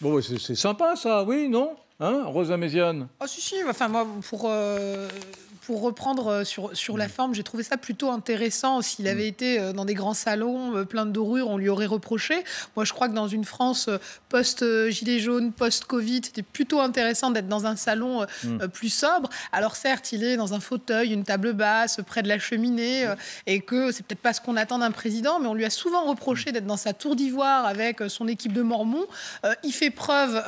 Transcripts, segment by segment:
Bon, c'est sympa ça, oui, non? Hein, Rosa Méziane? Ah si, enfin moi, pour reprendre sur la forme, j'ai trouvé ça plutôt intéressant. S'il avait été dans des grands salons pleins de dorures, on lui aurait reproché. Moi, je crois que dans une France post-gilet jaune, post-Covid, c'était plutôt intéressant d'être dans un salon plus sobre. Alors certes, il est dans un fauteuil, une table basse, près de la cheminée, et que c'est peut-être pas ce qu'on attend d'un président, mais on lui a souvent reproché d'être dans sa tour d'ivoire avec son équipe de Mormons. Il fait preuve,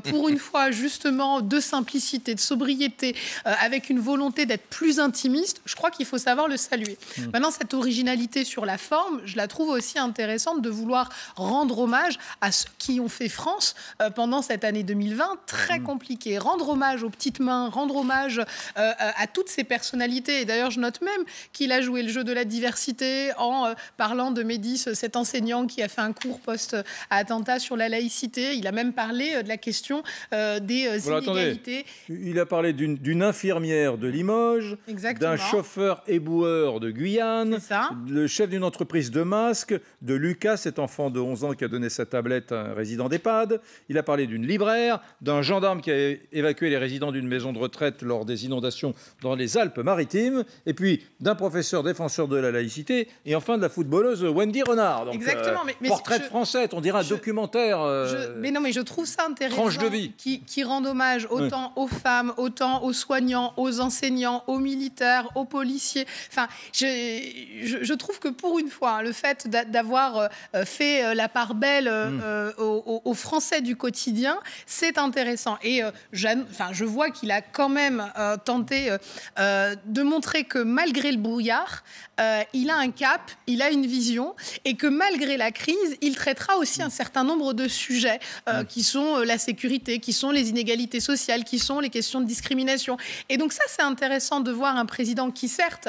pour une fois, justement, de simplicité, de sobriété, avec une volonté d'être plus intimiste. Je crois qu'il faut savoir le saluer. Maintenant, cette originalité sur la forme, je la trouve aussi intéressante de vouloir rendre hommage à ceux qui ont fait France pendant cette année 2020, très compliquée. Rendre hommage aux petites mains, rendre hommage à toutes ces personnalités. Et d'ailleurs, je note même qu'il a joué le jeu de la diversité en parlant de Médis, cet enseignant qui a fait un cours post-attentat sur la laïcité. Il a même parlé de la question des inégalités. Attendez. Il a parlé d'une infirmière de Limoges, d'un chauffeur éboueur de Guyane, le chef d'une entreprise de masques, de Lucas, cet enfant de 11 ans qui a donné sa tablette à un résident d'EHPAD. Il a parlé d'une libraire, d'un gendarme qui a évacué les résidents d'une maison de retraite lors des inondations dans les Alpes-Maritimes, et puis d'un professeur défenseur de la laïcité, et enfin de la footballeuse Wendy Renard. Donc, exactement. Portrait de Français, on dirait un documentaire. Mais non, mais je trouve ça intéressant. Tranche de vie. Qui rend hommage autant aux femmes, autant aux soignants, aux enseignants, aux militaires, aux policiers. Enfin, je trouve que pour une fois, le fait d'avoir fait la part belle aux Français du quotidien, c'est intéressant. Et je vois qu'il a quand même tenté de montrer que malgré le brouillard, il a un cap, il a une vision, et que malgré la crise, il traitera aussi un certain nombre de sujets qui sont la sécurité, qui sont les inégalités sociales, qui sont les questions de discrimination. Et donc ça, c'est intéressant de voir un président qui, certes,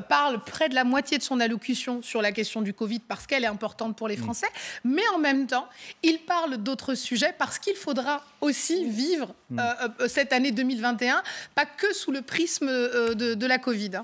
parle près de la moitié de son allocution sur la question du Covid parce qu'elle est importante pour les Français, mais en même temps, il parle d'autres sujets parce qu'il faudra aussi vivre cette année 2021, pas que sous le prisme de la Covid.